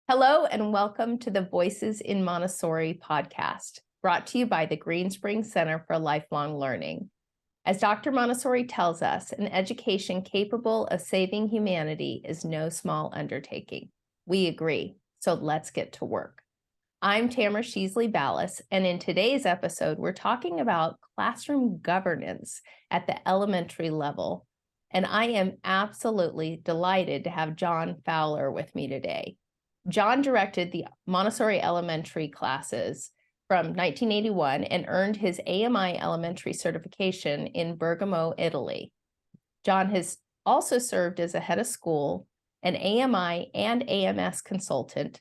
Hello and welcome to the Voices in Montessori podcast, brought to you by the Greenspring Center for Lifelong Learning. As Dr. Montessori tells us, an education capable of saving humanity is no small undertaking. We agree, so let's get to work. I'm Tamara Sheesley Balis, and in today's episode, we're talking about classroom governance at the elementary level. And I am absolutely delighted to have John Fowler with me today. John directed the Montessori elementary classes from 1981 and earned his AMI elementary certification in Bergamo, Italy. John has also served as a head of school, an AMI and AMS consultant,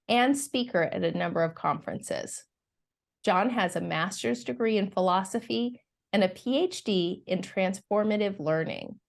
and speaker at a number of conferences. John has a master's degree in philosophy and a PhD in transformative learning.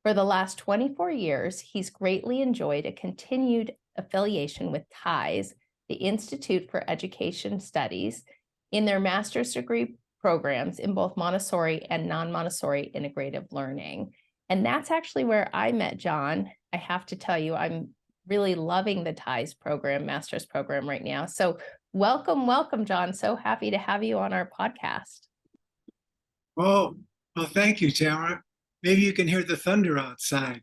For the last 24 years, he's greatly enjoyed a continued affiliation with TIES, the Institute for Education Studies, in their master's degree programs in both Montessori and non-Montessori integrative learning. And that's actually where I met John. I have to tell you, I'm really loving the TIES program, master's program right now. So welcome, John. So happy to have you on our podcast. Well, thank you, Tamara. Maybe you can hear the thunder outside.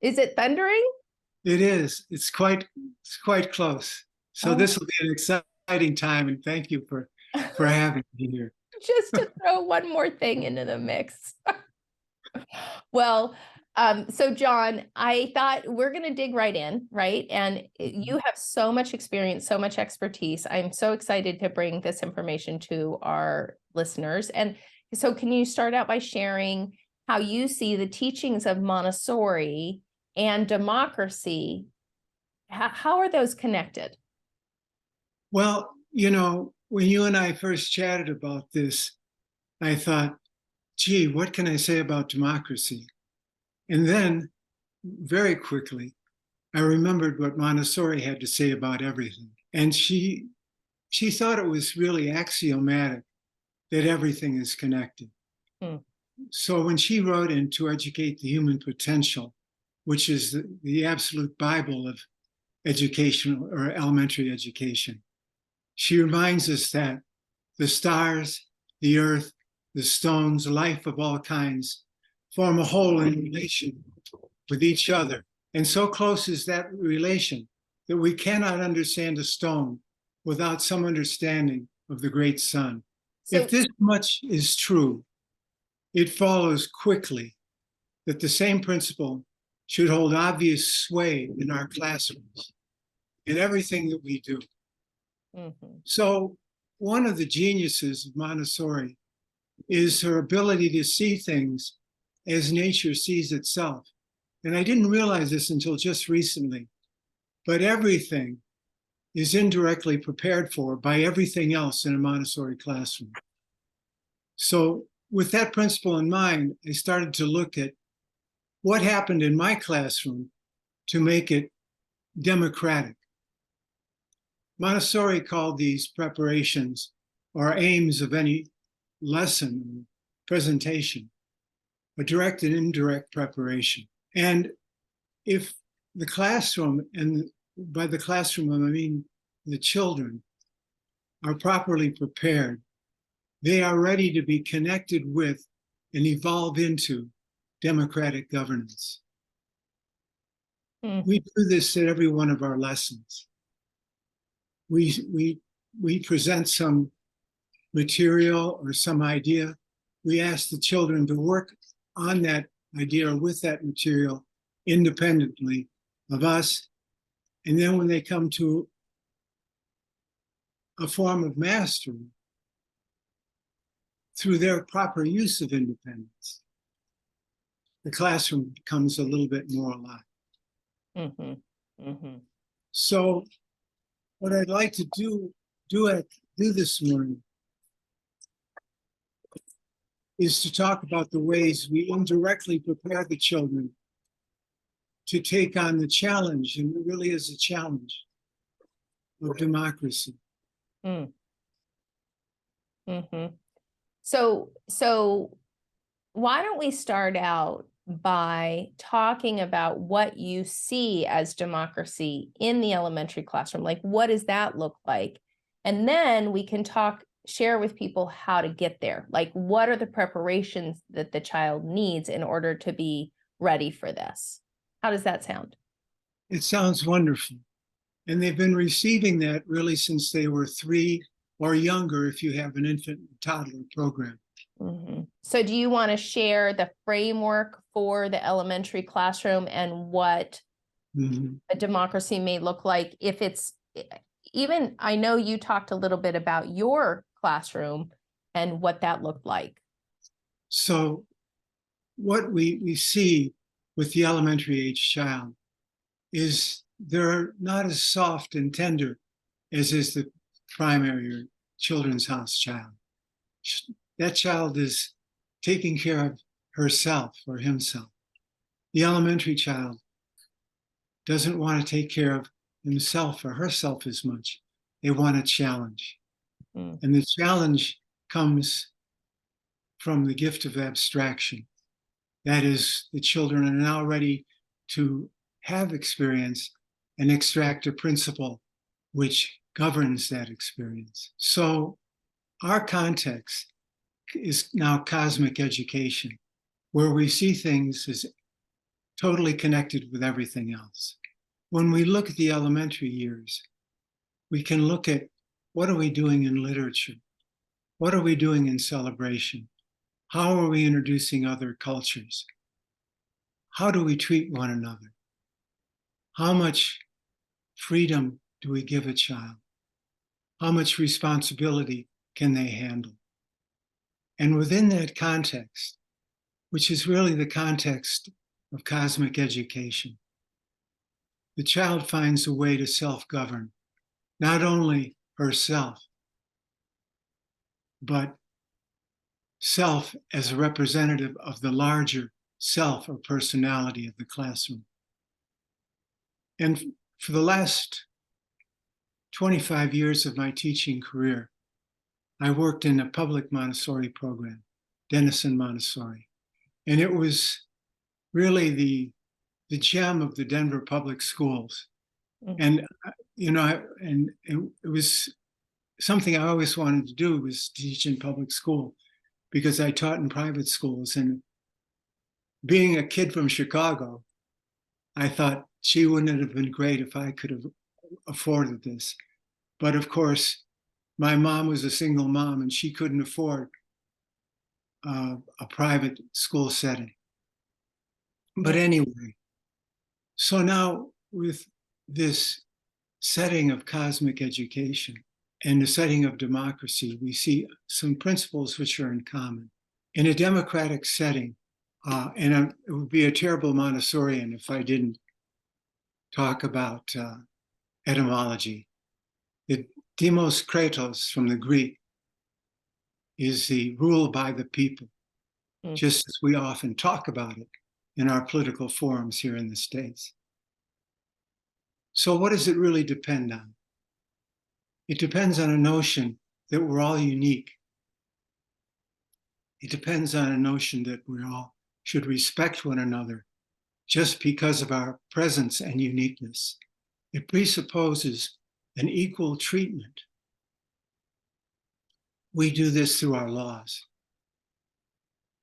Is it thundering? It is. It's quite close. So This will be an exciting time, and thank you for having me here. Just to throw one more thing into the mix. Well, so John, I thought we're going to dig right in, right? And you have so much experience, so much expertise. I'm so excited to bring this information to our listeners. And so can you start out by sharing how you see the teachings of Montessori and democracy? How are those connected? Well, when you and I first chatted about this, I thought, gee, what can I say about democracy? And then very quickly, I remembered what Montessori had to say about everything. And she thought it was really axiomatic that everything is connected. So when she wrote in To Educate the Human Potential, which is the absolute Bible of educational or elementary education, she reminds us that the stars, the earth, the stones, life of all kinds form a whole in relation with each other. And so close is that relation that we cannot understand a stone without some understanding of the great sun. If this much is true, it follows quickly that the same principle should hold obvious sway in our classrooms, in everything that we do. So one of the geniuses of Montessori is her ability to see things as nature sees itself. And I didn't realize this until just recently, but everything is indirectly prepared for by everything else in a Montessori classroom. So with that principle in mind, I started to look at what happened in my classroom to make it democratic. Montessori called these preparations or aims of any lesson or presentation a direct and indirect preparation. And if the classroom, and by the classroom I mean the children, are properly prepared, they are ready to be connected with and evolve into democratic governance. We do this at every one of our lessons. We present some material or some idea. We ask the children to work on that idea or with that material independently of us. And then when they come to a form of mastery, through their proper use of independence, the classroom becomes a little bit more alive. So what I'd like to do this morning is to talk about the ways we indirectly prepare the children to take on the challenge, and it really is a challenge, of democracy. So why don't we start out by talking about what you see as democracy in the elementary classroom. Like, what does that look like? And then we can share with people how to get there. Like, what are the preparations that the child needs in order to be ready for this? How does that sound? It sounds wonderful. And they've been receiving that really since they were 3 or younger if you have an infant and toddler program. Mm-hmm. So do you want to share the framework for the elementary classroom and what a democracy may look like if it's even, I know you talked a little bit about your classroom and what that looked like. So what we see with the elementary age child is they're not as soft and tender as is the primary or children's house child. That child is taking care of herself or himself. The elementary child doesn't want to take care of himself or herself as much. They want a challenge. And the challenge comes from the gift of abstraction. That is, the children are now ready to have experience and extract a principle which governs that experience. So our context is now cosmic education, where we see things as totally connected with everything else. When we look at the elementary years, we can look at what are we doing in literature? What are we doing in celebration? How are we introducing other cultures? How do we treat one another? How much freedom do we give a child? How much responsibility can they handle? And within that context, which is really the context of cosmic education, the child finds a way to self-govern, not only herself, but self as a representative of the larger self or personality of the classroom. And for the last 25 years of my teaching career, I worked in a public Montessori program, Denison Montessori. And it was really the gem of the Denver public schools. And, and it was something I always wanted to do, was teach in public school, because I taught in private schools. And being a kid from Chicago, I thought, gee, wouldn't it have been great if I could have afforded this? But of course, my mom was a single mom and she couldn't afford a private school setting. But anyway, so now with this setting of cosmic education and the setting of democracy, we see some principles which are in common. In a democratic setting, and it would be a terrible Montessorian if I didn't talk about etymology. The demos kratos from the Greek is the rule by the people, just as we often talk about it in our political forums here in the States. So what does it really depend on? It depends on a notion that we're all unique. It depends on a notion that we all should respect one another just because of our presence and uniqueness. It presupposes an equal treatment. We do this through our laws.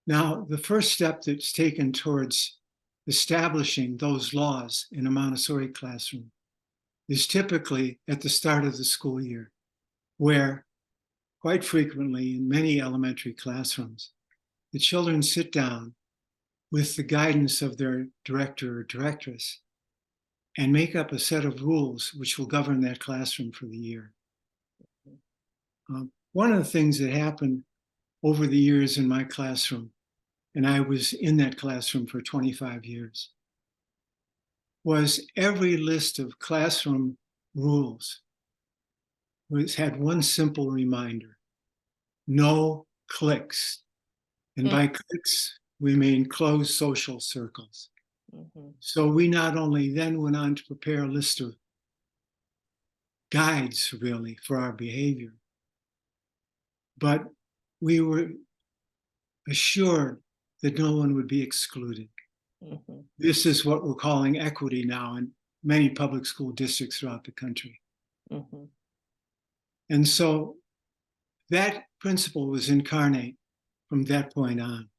Now, the first step that's taken towards establishing those laws in a Montessori classroom is typically at the start of the school year, where quite frequently in many elementary classrooms, the children sit down with the guidance of their director or directress and make up a set of rules which will govern that classroom for the year. One of the things that happened over the years in my classroom, and I was in that classroom for 25 years, was every list of classroom rules had one simple reminder: no cliques. And by cliques, we mean closed social circles. So we not only then went on to prepare a list of guides, really, for our behavior, but we were assured that no one would be excluded. Mm-hmm. This is what we're calling equity now in many public school districts throughout the country. Mm-hmm. And so that principle was incarnate from that point on.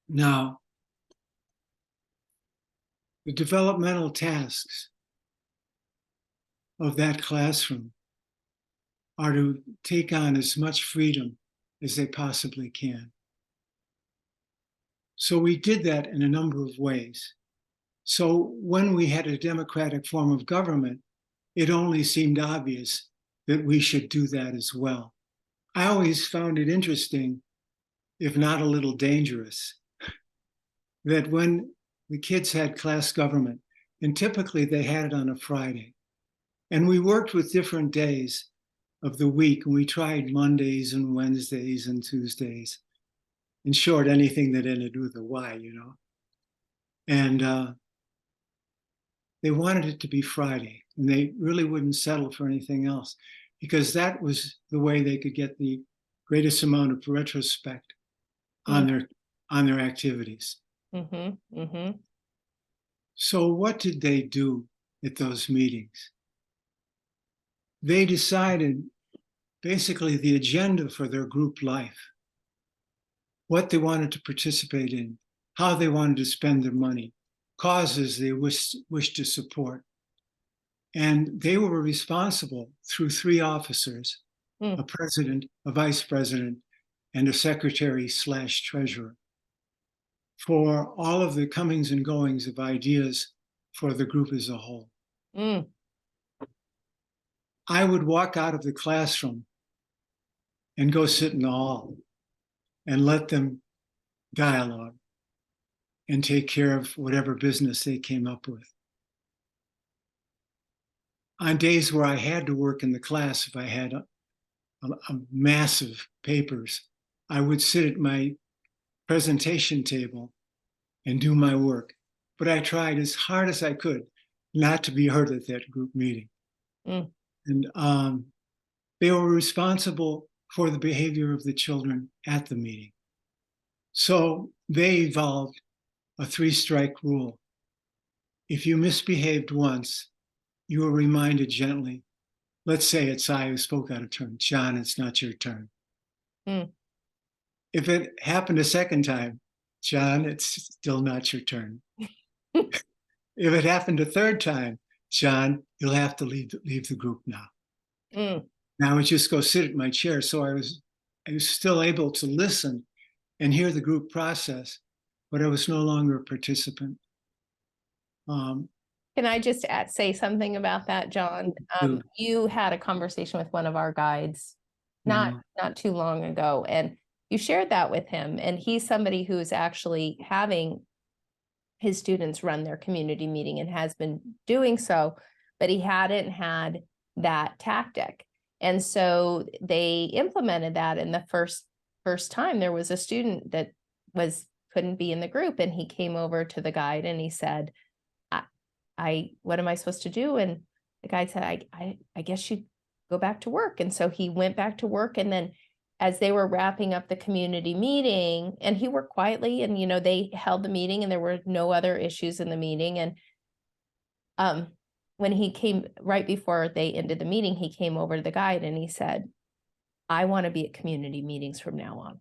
Now, the developmental tasks of that classroom are to take on as much freedom as they possibly can. So we did that in a number of ways. So when we had a democratic form of government, it only seemed obvious that we should do that as well. I always found it interesting, if not a little dangerous, that when the kids had class government, and typically they had it on a Friday, and we worked with different days of the week, and we tried Mondays and Wednesdays and Tuesdays. In short, anything that ended with a Y, you know. And they wanted it to be Friday, and they really wouldn't settle for anything else because that was the way they could get the greatest amount of retrospect on their activities. Mm-hmm. Mm-hmm. So what did they do at those meetings? They decided basically the agenda for their group life, what they wanted to participate in, how they wanted to spend their money, causes they wished to support. And they were responsible through 3 officers, a president, a vice president, and a secretary/treasurer, for all of the comings and goings of ideas for the group as a whole. Mm. I would walk out of the classroom and go sit in the hall and let them dialogue and take care of whatever business they came up with. On days where I had to work in the class, if I had a massive papers, I would sit at my presentation table and do my work. But I tried as hard as I could not to be heard at that group meeting. Mm. And they were responsible for the behavior of the children at the meeting. So they evolved a 3-strike rule. If you misbehaved once, you were reminded gently, let's say it's I who spoke out of turn. John, it's not your turn. Mm. If it happened a second time, John, it's still not your turn. If it happened a third time, John, you'll have to leave the group now. Mm. Now I would just go sit at my chair. So I was still able to listen and hear the group process, but I was no longer a participant. Can I just say something about that, John? You had a conversation with one of our guides not too long ago, and you shared that with him. And he's somebody who's actually having his students run their community meeting and has been doing so, but he hadn't had that tactic. And so they implemented that. In the first time, there was a student that couldn't be in the group, and he came over to the guide and he said, what am I supposed to do? And the guy said, I guess you go back to work. And so he went back to work. And then as they were wrapping up the community meeting, and he worked quietly, and, they held the meeting and there were no other issues in the meeting. And when he came right before they ended the meeting, he came over to the guide and he said, I want to be at community meetings from now on.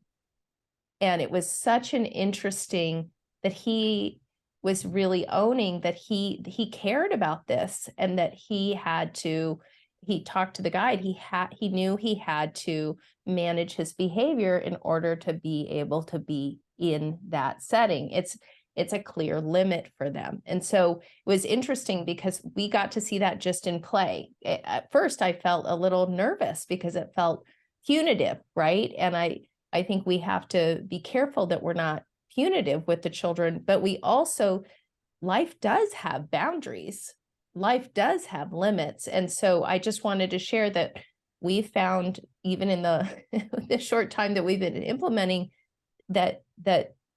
And it was such an interesting that he was really owning that he cared about this, and that he talked to the guide. He knew he had to manage his behavior in order to be able to be in that setting. It's a clear limit for them. And so it was interesting because we got to see that just in play. At first, I felt a little nervous because it felt punitive, right? And I think we have to be careful that we're not punitive with the children, but life does have boundaries. Life does have limits. And so I just wanted to share that we found, even in the short time that we've been implementing, that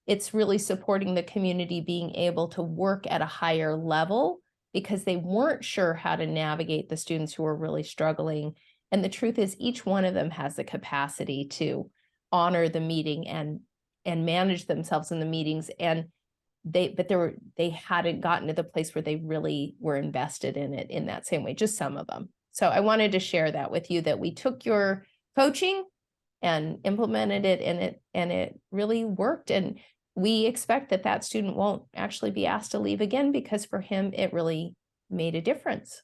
it's really supporting the community being able to work at a higher level, because they weren't sure how to navigate the students who were really struggling. And the truth is, each one of them has the capacity to honor the meeting and manage themselves in the meetings. And they hadn't gotten to the place where they really were invested in it in that same way, just some of them. So I wanted to share that with you, that we took your coaching and implemented it, and it really worked. And we expect that that student won't actually be asked to leave again, because for him, it really made a difference.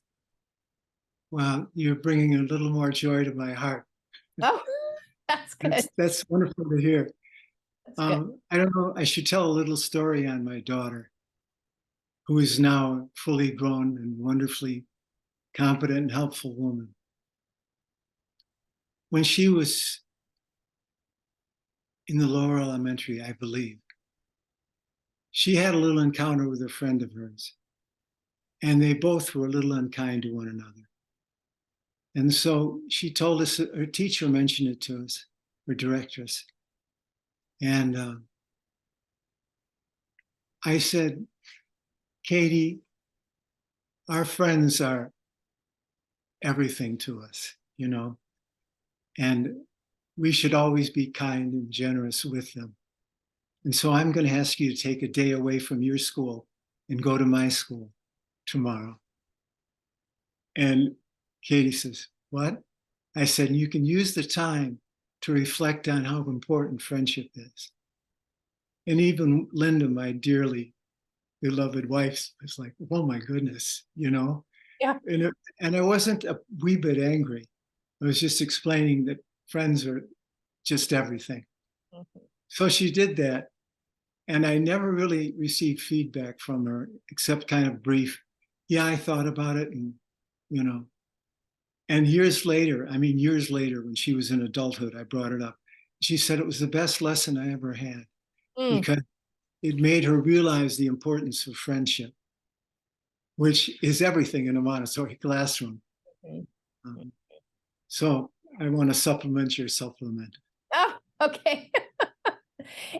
Well, you're bringing a little more joy to my heart. Oh, that's good. That's wonderful to hear. That's good. I don't know, I should tell a little story on my daughter, who is now a fully grown and wonderfully competent and helpful woman. When she was in the lower elementary, I believe, she had a little encounter with a friend of hers, and they both were a little unkind to one another. And so she told us, her teacher mentioned it to us, her directress. And I said, Katie, our friends are everything to us, you know, and we should always be kind and generous with them. And so I'm going to ask you to take a day away from your school and go to my school tomorrow. And Katie says, what? I said, you can use the time to reflect on how important friendship is. And even Linda, my dearly beloved wife, was like, oh my goodness, you know? Yeah. And I wasn't a wee bit angry. I was just explaining that friends are just everything. Mm-hmm. So she did that. And I never really received feedback from her, except kind of brief. Yeah, I thought about it, and, you know. And years later, when she was in adulthood, I brought it up. She said it was the best lesson I ever had, because it made her realize the importance of friendship, which is everything in a Montessori classroom. So I want to supplement your supplement. Oh, okay.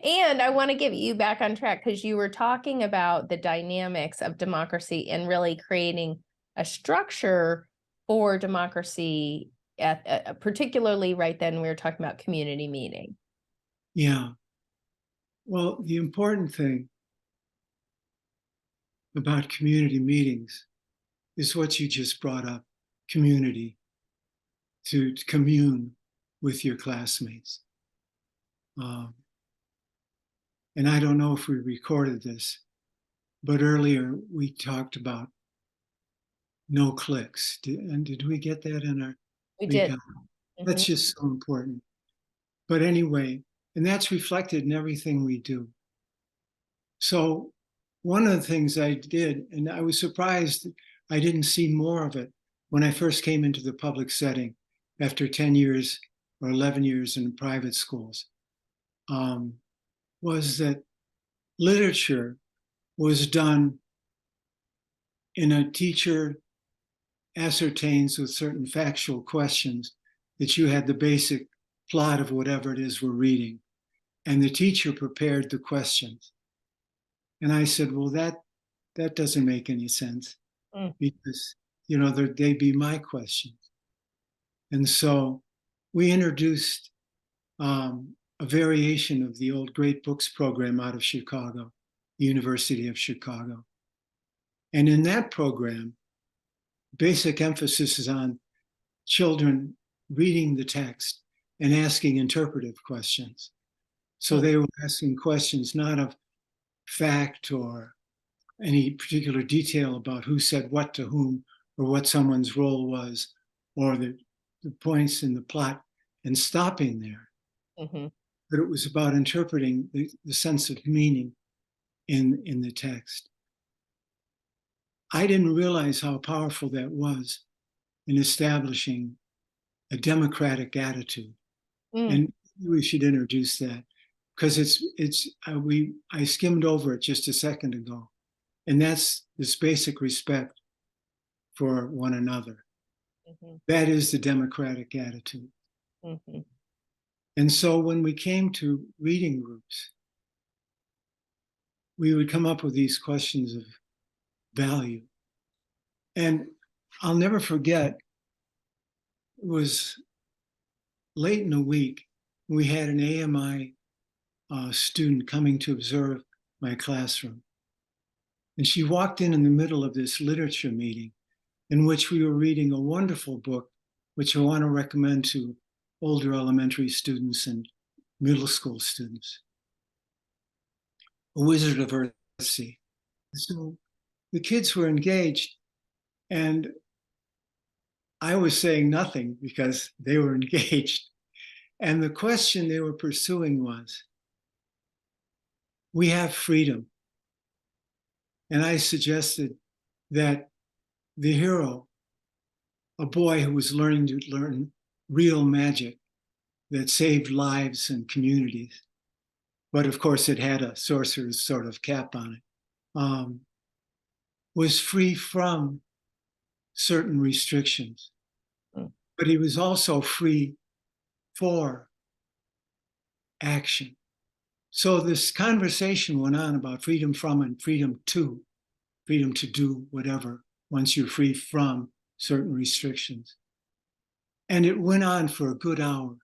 And I want to get you back on track, because you were talking about the dynamics of democracy and really creating a structure for democracy, particularly right then we were talking about community meeting. Yeah. Well, the important thing about community meetings is what you just brought up, community, to commune with your classmates. And I don't know if we recorded this, but earlier we talked about no clicks. Did we get that in our? We did. That's just so important. But anyway, and that's reflected in everything we do. So one of the things I did, and I was surprised I didn't see more of it when I first came into the public setting after 10 years or 11 years in private schools, was that literature was done in a teacher ascertains with certain factual questions that you had the basic plot of whatever it is we're reading, and the teacher prepared the questions. And I said, well, that doesn't make any sense, because, you know, they'd be my questions. And so we introduced a variation of the old Great Books program out of Chicago, University of Chicago. And in that program, basic emphasis is on children reading the text and asking interpretive questions. So they were asking questions not of fact or any particular detail about who said what to whom or what someone's role was or the points in the plot and stopping there. But it was about interpreting the sense of meaning in the text. I didn't realize how powerful that was in establishing a democratic attitude. And we should introduce that, because I skimmed over it just a second ago. And that's this basic respect for one another. That is the democratic attitude. And so when we came to reading groups, we would come up with these questions of value. And I'll never forget, it was late in the week, we had an AMI student coming to observe my classroom. And she walked in the middle of this literature meeting in which we were reading a wonderful book, which I want to recommend to older elementary students and middle school students, A Wizard of Earthsea. So the kids were engaged, and I was saying nothing because they were engaged. And the question they were pursuing was, we have freedom. And I suggested that the hero, a boy who was learning to learn real magic that saved lives and communities, but of course it had a sorcerer's sort of cap on it, was free from certain restrictions. But he was also free for action. So this conversation went on about freedom from and freedom to do whatever once you're free from certain restrictions. And it went on for a good hour.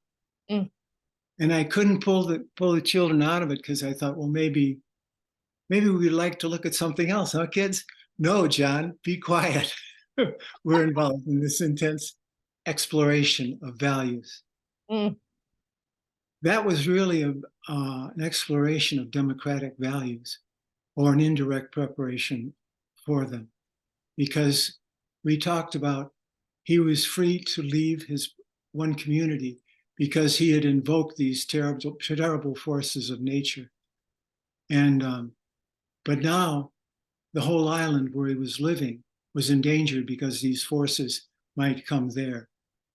And I couldn't pull the children out of it because I thought, well, maybe we'd like to look at something else, huh, kids? No, John, be quiet. We're involved in this intense exploration of values. That was really an exploration of democratic values, or an indirect preparation for them, because we talked about he was free to leave his one community because he had invoked these terrible forces of nature. And but now the whole island where he was living was endangered because these forces might come there.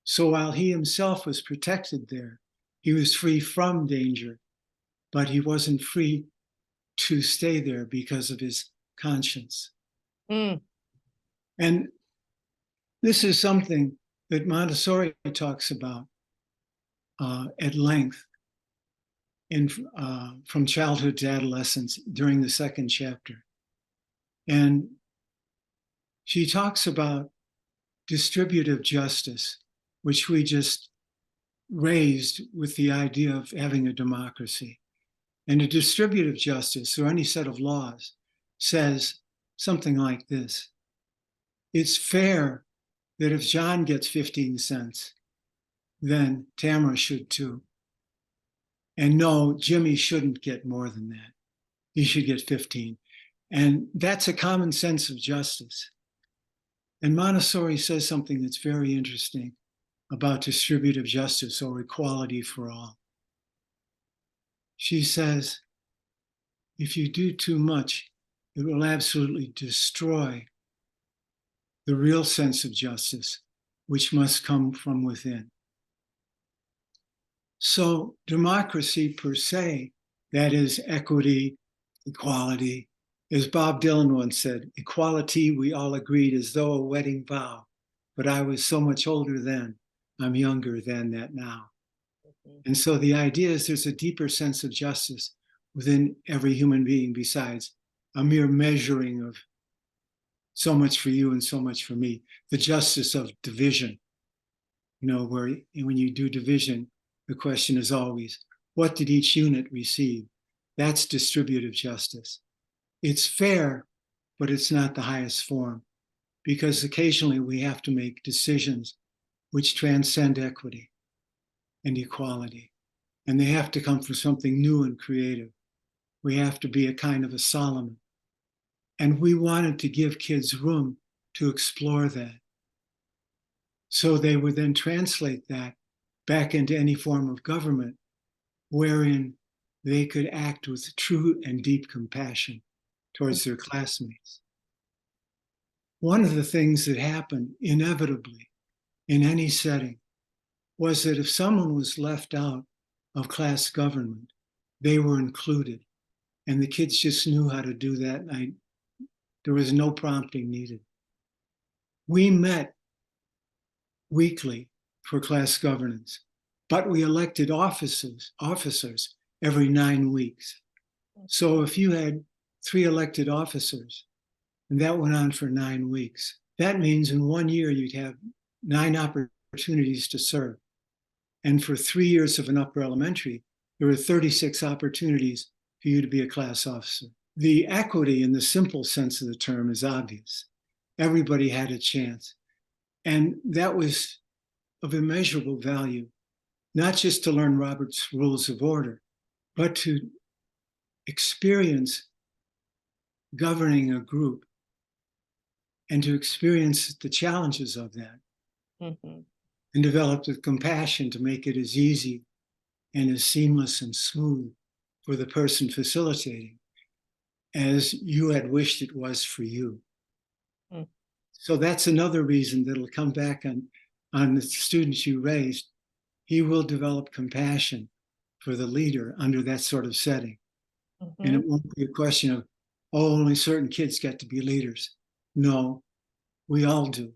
So while he himself was protected there, he was free from danger, but he wasn't free to stay there because of his conscience. And this is something that Montessori talks about at length from childhood to adolescence during the second chapter. And she talks about distributive justice, which we just raised with the idea of having a democracy. And a distributive justice, or any set of laws, says something like this: it's fair that if John gets 15 cents, then Tamara should too. And no, Jimmy shouldn't get more than that. He should get 15. And that's a common sense of justice. And Montessori says something that's very interesting about distributive justice, or equality for all. She says, if you do too much, it will absolutely destroy the real sense of justice, which must come from within. So democracy per se, that is equity, equality, as Bob Dylan once said, equality we all agreed as though a wedding vow, but I was so much older then, I'm younger than that now. And so the idea is there's a deeper sense of justice within every human being besides a mere measuring of so much for you and so much for me. The justice of division, where when you do division, the question is always, what did each unit receive? That's distributive justice. It's fair, but it's not the highest form, because occasionally we have to make decisions which transcend equity and equality. And they have to come from something new and creative. We have to be a kind of a Solomon. And we wanted to give kids room to explore that. So they would then translate that back into any form of government wherein they could act with true and deep compassion towards their classmates. One of the things that happened inevitably in any setting was that if someone was left out of class government, they were included. And the kids just knew how to do that. And there was no prompting needed. We met weekly for class governance, but we elected officers every 9 weeks. So if you had 3 elected officers, and that went on for 9 weeks, that means in 1 year you'd have 9 opportunities to serve. And for 3 years of an upper elementary, there were 36 opportunities for you to be a class officer. The equity in the simple sense of the term is obvious. Everybody had a chance. And that was of immeasurable value, not just to learn Robert's Rules of Order, but to experience governing a group and to experience the challenges of that Mm-hmm. and develop the compassion to make it as easy and as seamless and smooth for the person facilitating as you had wished it was for you. Mm. So that's another reason that'll come back on the students you raised. He will develop compassion for the leader under that sort of setting. Mm-hmm. And it won't be a question of, oh, only certain kids get to be leaders. No, we all do.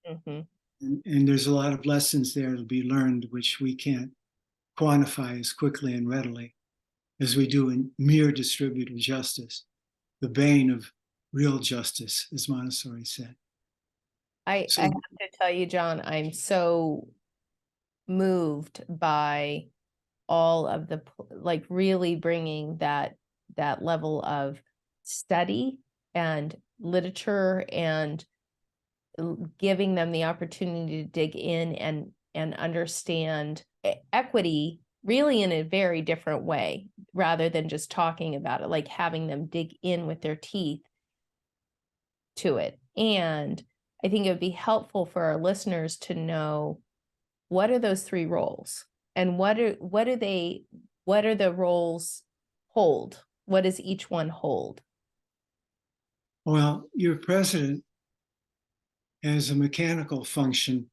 Mm-hmm. And there's a lot of lessons there to be learned, which we can't quantify as quickly and readily as we do in mere distributive justice, the bane of real justice, as Montessori said. I So, have to tell you, John, I'm so moved by all of the like really bringing that level of study and literature and giving them the opportunity to dig in and understand equity really in a very different way rather than just talking about it, like having them dig in with their teeth to it. And I think it would be helpful for our listeners to know, what are those three roles and what are the roles hold? What does each one hold? well, your president has a mechanical function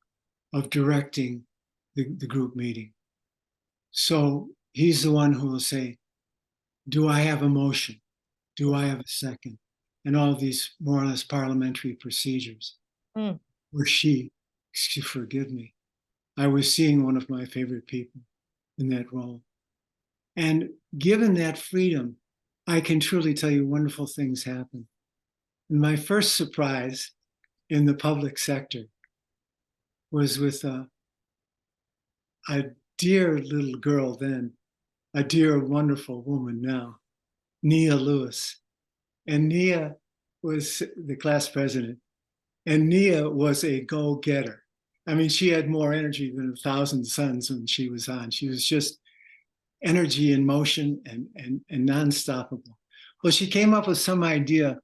of directing the group meeting. So he's the one who will say, do I have a motion? Do I have a second? And all of these more or less parliamentary procedures. Mm. Or she, forgive me, I was seeing one of my favorite people in that role. And given that freedom, I can truly tell you wonderful things happen. And my first surprise in the public sector was with a dear little girl then, a dear, wonderful woman now, Nia Lewis. And Nia was the class president. And Nia was a go-getter. I mean, she had more energy than 1,000 suns when she was on. She was just energy in motion and non-stoppable. Well, she came up with some idea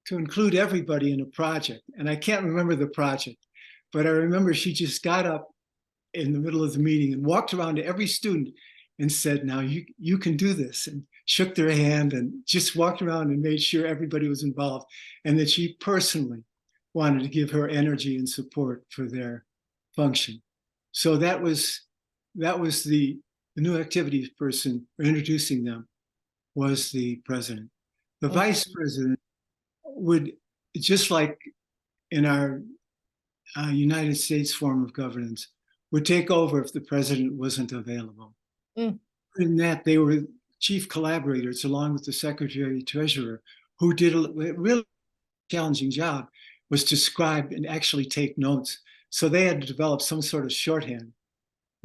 to include everybody in a project. And I can't remember the project, but I remember she just got up in the middle of the meeting and walked around to every student and said, now you can do this, and shook their hand and just walked around and made sure everybody was involved, and that she personally wanted to give her energy and support for their function. So that was the new activities person, or introducing them, was the president. The vice president would, just like in our United States form of governance, would take over if the president wasn't available. Mm. In that, they were chief collaborators along with the secretary treasurer, who did a really challenging job, was to scribe and actually take notes. So they had to develop some sort of shorthand.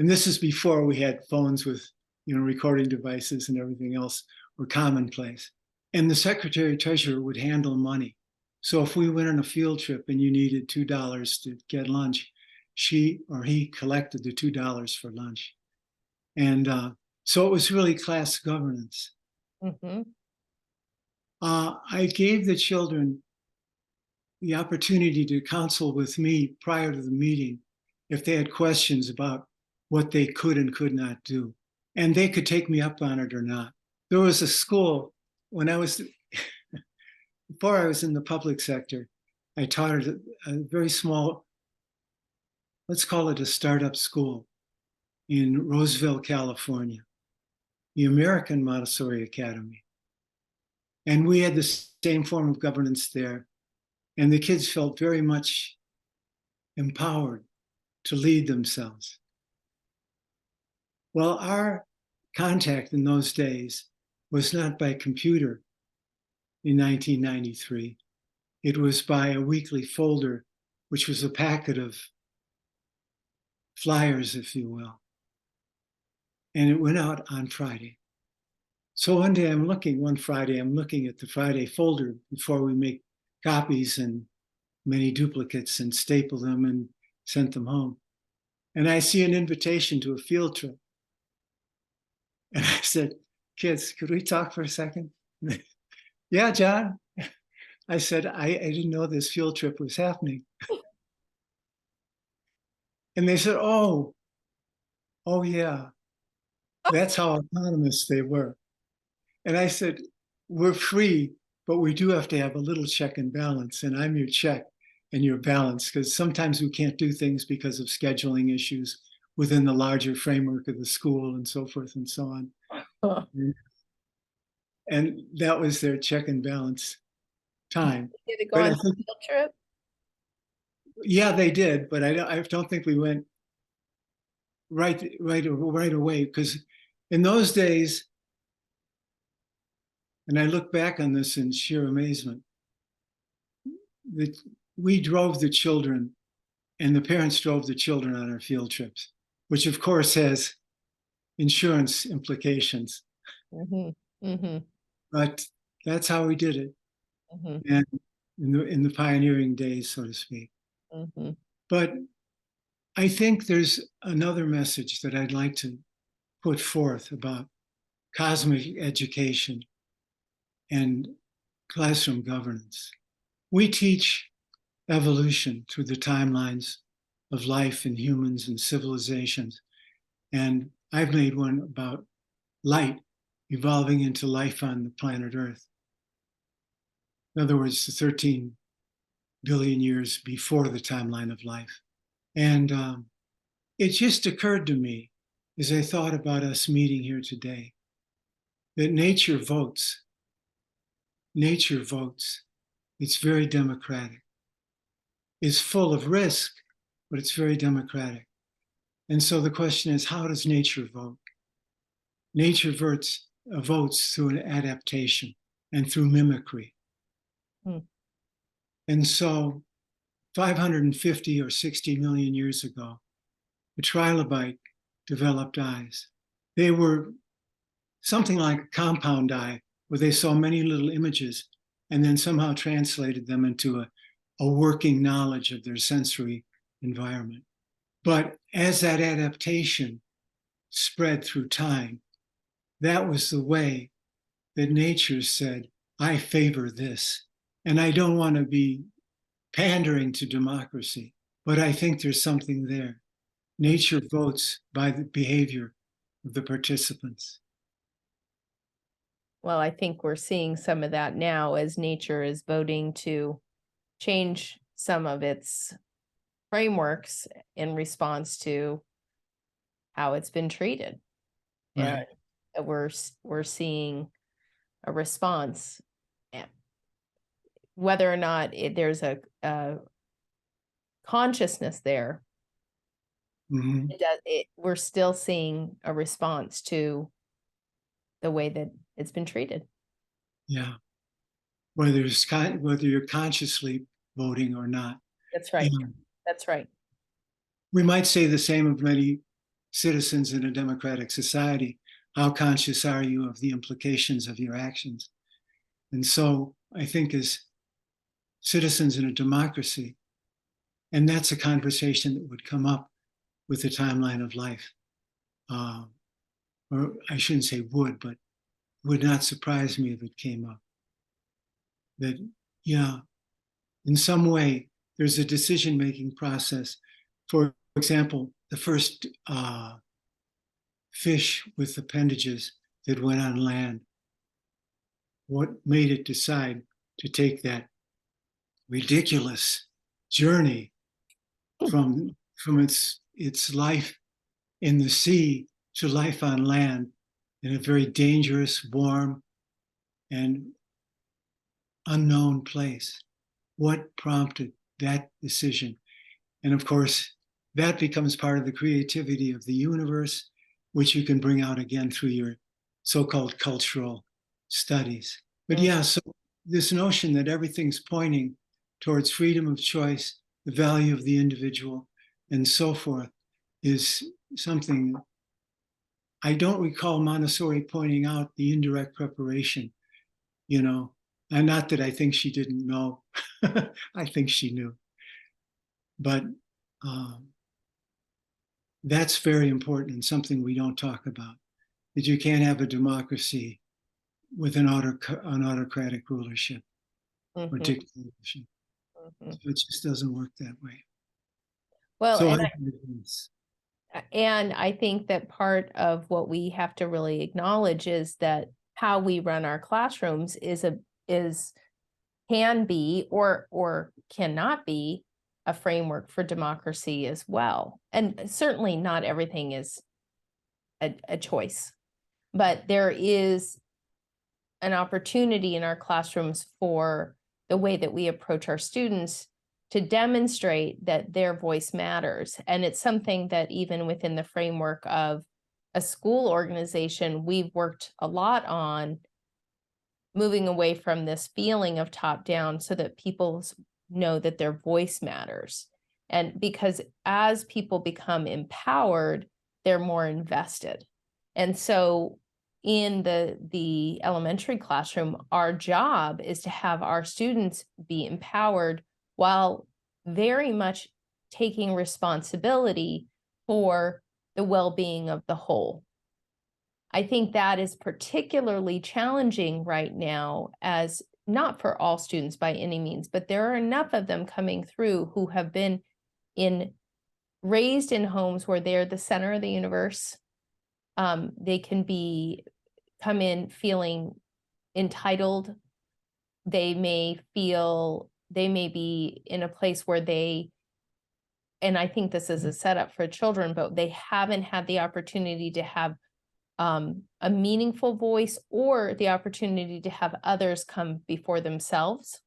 And this is before we had phones with, recording devices and everything else were commonplace. And the secretary treasurer would handle money. So if we went on a field trip and you needed $2 to get lunch, she or he collected the $2 for lunch. And so it was really class governance. Mm-hmm. I gave the children the opportunity to counsel with me prior to the meeting if they had questions about what they could and could not do. And they could take me up on it or not. There was a school when I was, before I was in the public sector, I taught at a very small, let's call it a startup school in Roseville, California, the American Montessori Academy. And we had the same form of governance there. And the kids felt very much empowered to lead themselves. Well, our contact in those days was not by computer in 1993. It was by a weekly folder, which was a packet of flyers, if you will. And it went out on Friday. So one Friday, I'm looking at the Friday folder before we make copies and many duplicates and staple them and sent them home. And I see an invitation to a field trip. And I said, kids, could we talk for a second? Yeah, John. I said, I didn't know this field trip was happening. And they said, oh yeah, that's how autonomous they were. And I said, we're free, but we do have to have a little check and balance. And I'm your check and your balance, because sometimes we can't do things because of scheduling issues within the larger framework of the school and so forth and so on. Huh. And that was their check and balance time. Did it go on a field trip? Yeah, they did, but I don't think we went right away, because in those days, and I look back on this in sheer amazement, that we drove the children and the parents drove the children on our field trips, which of course has insurance implications. Mm-hmm. Mm-hmm. But that's how we did it. Mm-hmm. And in the pioneering days, so to speak. Mm-hmm. But I think there's another message that I'd like to put forth about cosmic education and classroom governance. We teach evolution through the timelines of life and humans and civilizations. And I've made one about light evolving into life on the planet Earth. In other words, the 13 billion years before the timeline of life. And it just occurred to me as I thought about us meeting here today that nature votes. Nature votes. It's very democratic. It's full of risk, but it's very democratic. And so the question is, how does nature vote? Nature votes through an adaptation and through mimicry. And so 550 or 60 million years ago, a trilobite developed eyes. They were something like a compound eye, where they saw many little images and then somehow translated them into a working knowledge of their sensory environment. But as that adaptation spread through time, that was the way that nature said, I favor this. And I don't want to be pandering to democracy, but I think there's something there. Nature votes by the behavior of the participants. Well, I think we're seeing some of that now as nature is voting to change some of its frameworks in response to how it's been treated. Right. And we're seeing a response. Whether or not there's a consciousness there, Mm-hmm. we're still seeing a response to the way that it's been treated. Yeah. Whether you're consciously voting or not. That's right. Yeah. That's right. We might say the same of many citizens in a democratic society. How conscious are you of the implications of your actions? And so I think as citizens in a democracy, and that's a conversation that would come up with the timeline of life. Or I shouldn't say would, but would not surprise me if it came up. That, yeah, in some way, there's a decision-making process. For example, the first fish with appendages that went on land, what made it decide to take that ridiculous journey from its life in the sea to life on land in a very dangerous, warm, and unknown place? What prompted that decision? And of course, that becomes part of the creativity of the universe, which you can bring out again through your so-called cultural studies. But yeah, so this notion that everything's pointing towards freedom of choice, the value of the individual, and so forth, is something I don't recall Montessori pointing out the indirect preparation, you know, and not that I think she didn't know. I think she knew. But that's very important and something we don't talk about, that you can't have a democracy with an autocratic rulership or Mhm, dictatorship. mhm. So it just doesn't work that way. Well, So and I think that part of what we have to really acknowledge is that how we run our classrooms is can be or cannot be a framework for democracy as well. And certainly not everything is a choice, but there is an opportunity in our classrooms for the way that we approach our students to demonstrate that their voice matters. And it's something that even within the framework of a school organization, we've worked a lot on moving away from this feeling of top down so that people know that their voice matters. And because as people become empowered, they're more invested. And so in the elementary classroom, our job is to have our students be empowered while very much taking responsibility for the well-being of the whole. I think that is particularly challenging right now, as not for all students by any means, but there are enough of them coming through who have been raised in homes where they're the center of the universe. They can come in feeling entitled. They may be in a place where and I think this is a setup for children, but they haven't had the opportunity to have a meaningful voice or the opportunity to have others come before themselves,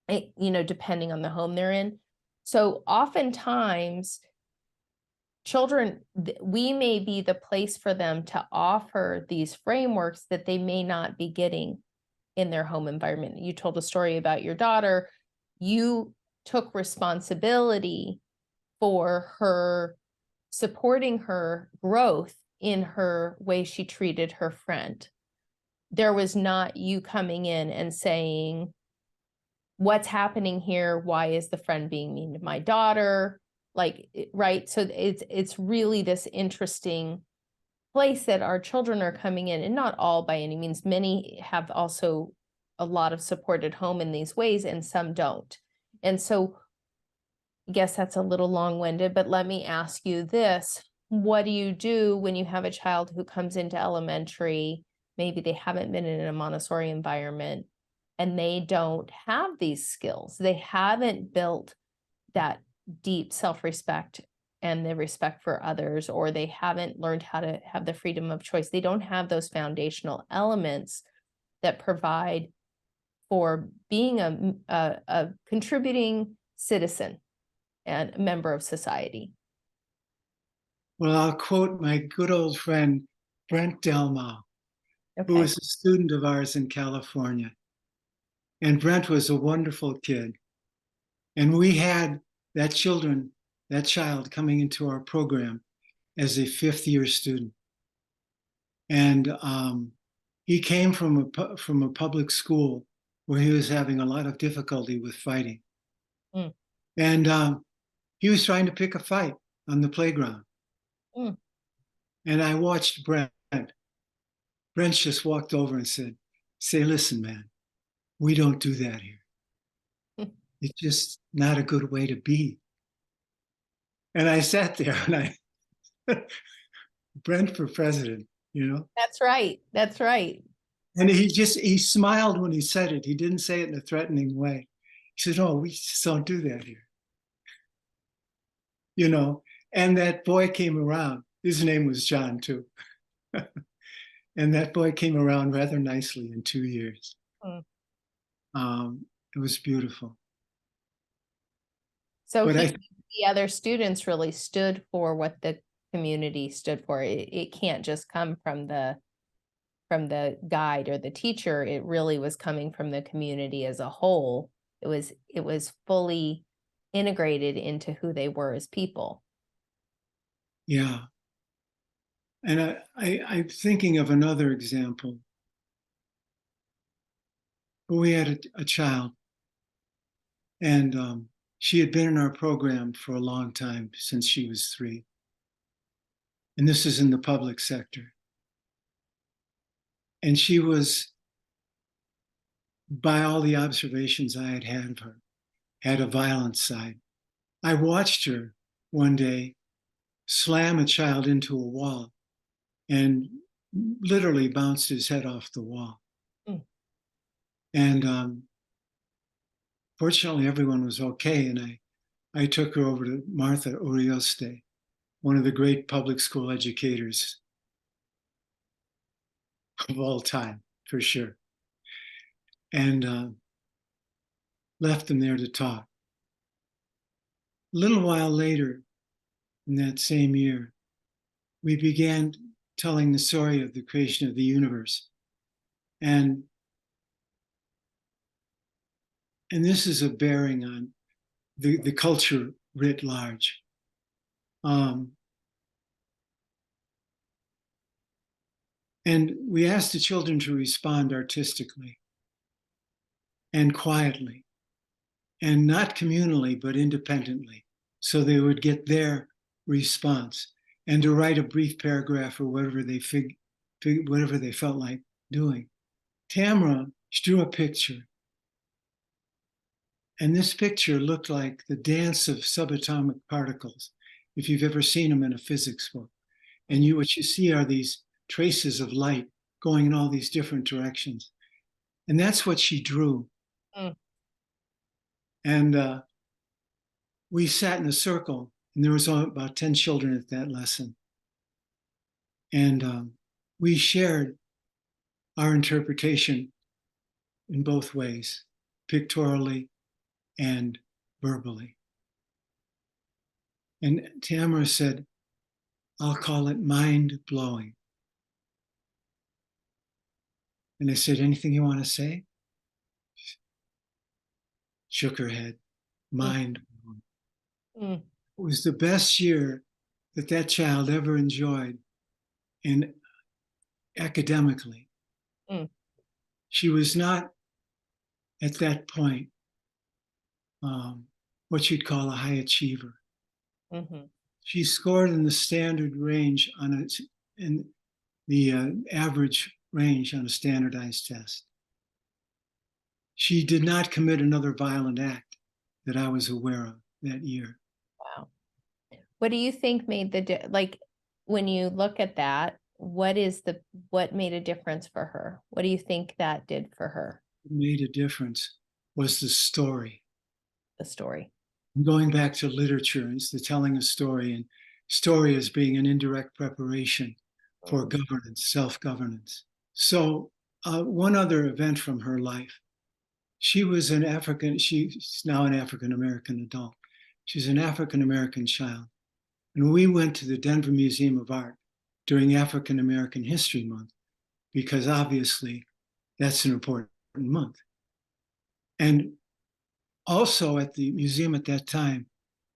depending on the home they're in. So oftentimes, children, we may be the place for them to offer these frameworks that they may not be getting in their home environment. You told a story about your daughter. You took responsibility for her, supporting her growth in her way she treated her friend. There was not you coming in and saying, what's happening here? Why is the friend being mean to my daughter? Right? So it's really this interesting place that our children are coming in, and not all by any means. Many have also a lot of support at home in these ways, and some don't. And so I guess that's a little long-winded, but let me ask you this. What do you do when you have a child who comes into elementary, maybe they haven't been in a Montessori environment, and they don't have these skills? They haven't built that deep self-respect and the respect for others, or they haven't learned how to have the freedom of choice. They don't have those foundational elements that provide for being a contributing citizen and a member of society. well, I'll quote my good old friend, Brent Delmau, who Okay. was a student of ours in California. And Brent was a wonderful kid. And we had that child coming into our program as a fifth-year student. And he came from a public school where he was having a lot of difficulty with fighting. Mm. And he was trying to pick a fight on the playground. Mm. And I watched Brent. Brent just walked over and said, "Say, listen, man, we don't do that here. It's just not a good way to be." And I sat there and Brent for president, you know? That's right. That's right. And he smiled when he said it. He didn't say it in a threatening way. He said, "Oh, we just don't do that here." You know? And that boy came around. His name was John, too. And that boy came around rather nicely in 2 years. Mm. It was beautiful. So But the other students really stood for what the community stood for. It can't just come from the guide or the teacher. It really was coming from the community as a whole. It was fully integrated into who they were as people. yeah. And I'm thinking of another example. We had a child, and she had been in our program for a long time, since she was 3. And this is in the public sector. And she was, by all the observations I had had of her, had a violent side. I watched her one day slam a child into a wall and literally bounced his head off the wall. Mm. And fortunately, everyone was okay. And I took her over to Martha Urioste, one of the great public school educators of all time, for sure, and left them there to talk. A little while later, in that same year, we began telling the story of the creation of the universe. And this is a bearing on the culture writ large. And we asked the children to respond artistically and quietly, and not communally, but independently, so they would get their response, and to write a brief paragraph or whatever they whatever they felt like doing. Tamara drew a picture, and this picture looked like the dance of subatomic particles, if you've ever seen them in a physics book. And what you see are these traces of light going in all these different directions. And that's what she drew. Mm. And we sat in a circle, and there was about 10 children at that lesson. And we shared our interpretation in both ways, pictorially and verbally. And Tamara said, "I'll call it mind-blowing." And I said, "Anything you want to say?" Shook her head. Mind-blowing. Mm. It was the best year that child ever enjoyed in academically. Mm. She was not at that point what you'd call a high achiever. Mm-hmm. She scored in the standard range in the average range on a standardized test. She did not commit another violent act that I was aware of that year. Wow. What do you think made like, when you look at that, what made a difference for her? What do you think that did for her? What made a difference was the story. The story. Going back to literature, it's the telling a story, and story as being an indirect preparation for governance, self-governance. So one other event from her life. She's now an African-American adult. She's an African-American child. And we went to the Denver Museum of Art during African-American History Month, because obviously that's an important month. And also at the museum at that time,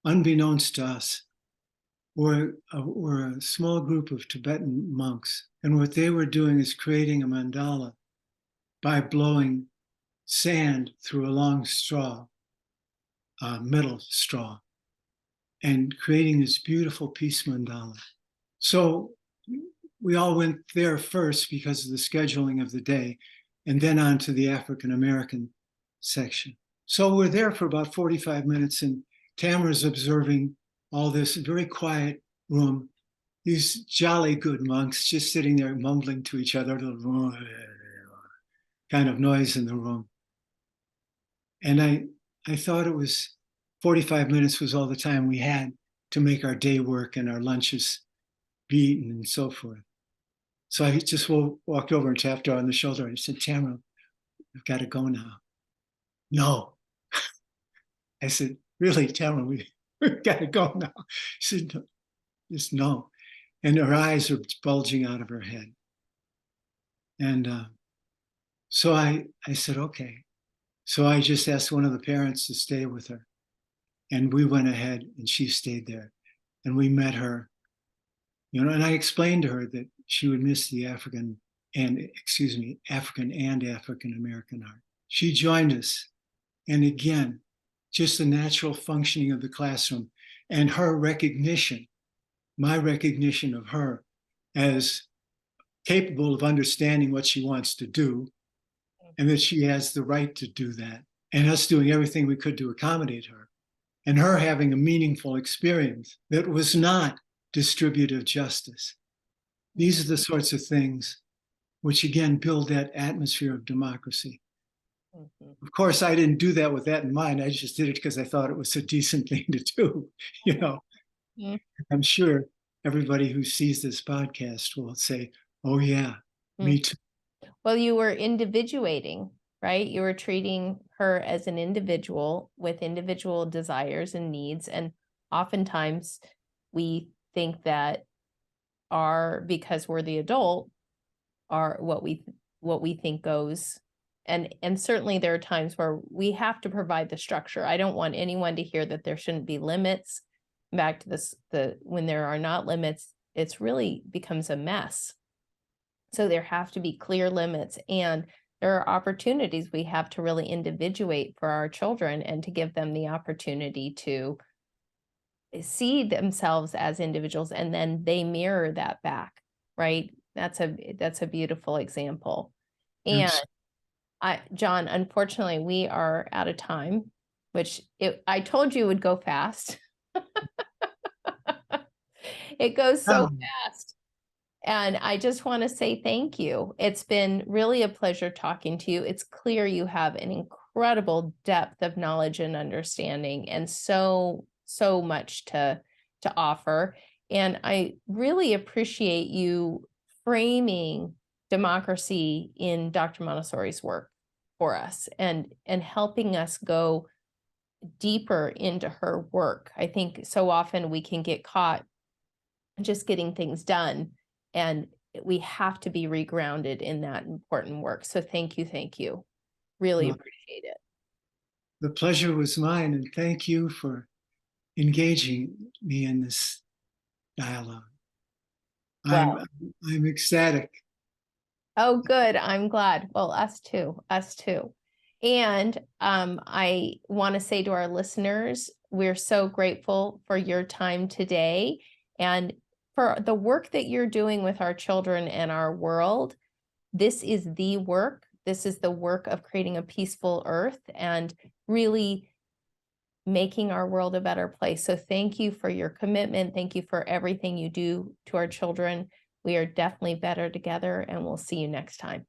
unbeknownst to us, were a small group of Tibetan monks. And what they were doing is creating a mandala by blowing sand through a long straw, metal straw, and creating this beautiful peace mandala. So we all went there first because of the scheduling of the day, and then on to the African-American section. So we're there for about 45 minutes, and Tamara's observing all this very quiet room, these jolly good monks just sitting there mumbling to each other, kind of noise in the room. And I thought it was 45 minutes was all the time we had to make our day work and our lunches be eaten and so forth. So I just walked over and tapped her on the shoulder and said, "Tamara, we've got to go now." "No." I said, "Really, Tamara, we've got to go now." She said, "No, just no." And her eyes are bulging out of her head. And so I said, "Okay." So I just asked one of the parents to stay with her. And we went ahead, and she stayed there. And we met her and I explained to her that she would miss the African and African American art. She joined us. And again, just the natural functioning of the classroom and her recognition, my recognition of her as capable of understanding what she wants to do, and that she has the right to do that, and us doing everything we could to accommodate her, and her having a meaningful experience that was not distributive justice. These are the sorts of things which, again, build that atmosphere of democracy. Mhm. Of course, I didn't do that with that in mind. I just did it because I thought it was a decent thing to do. Mhm. I'm sure everybody who sees this podcast will say, oh, yeah, me too. Well, you were individuating, right? You were treating her as an individual with individual desires and needs. And oftentimes we think that because we're the adult, are what we think goes. And certainly there are times where we have to provide the structure. I don't want anyone to hear that there shouldn't be limits. Back to this, when there are not limits, it's really becomes a mess. So there have to be clear limits, and there are opportunities we have to really individuate for our children and to give them the opportunity to see themselves as individuals, and then they mirror that back, right? That's a beautiful example. And John, unfortunately, we are out of time, which I told you it would go fast. It goes so fast. And I just want to say thank you. It's been really a pleasure talking to you. It's clear you have an incredible depth of knowledge and understanding, and so much to offer. And I really appreciate you framing democracy in Dr. Montessori's work for us, and helping us go deeper into her work. I think so often we can get caught just getting things done, and we have to be regrounded in that important work. So thank you. Really Well, appreciate it. the pleasure was mine, and thank you for engaging me in this dialogue. Well, I'm ecstatic. oh, good. I'm glad. Well, us too. And I want to say to our listeners, we're so grateful for your time today and for the work that you're doing with our children and our world. This is the work. This is the work of creating a peaceful earth and really making our world a better place. So thank you for your commitment. Thank you for everything you do to our children. We are definitely better together, and we'll see you next time.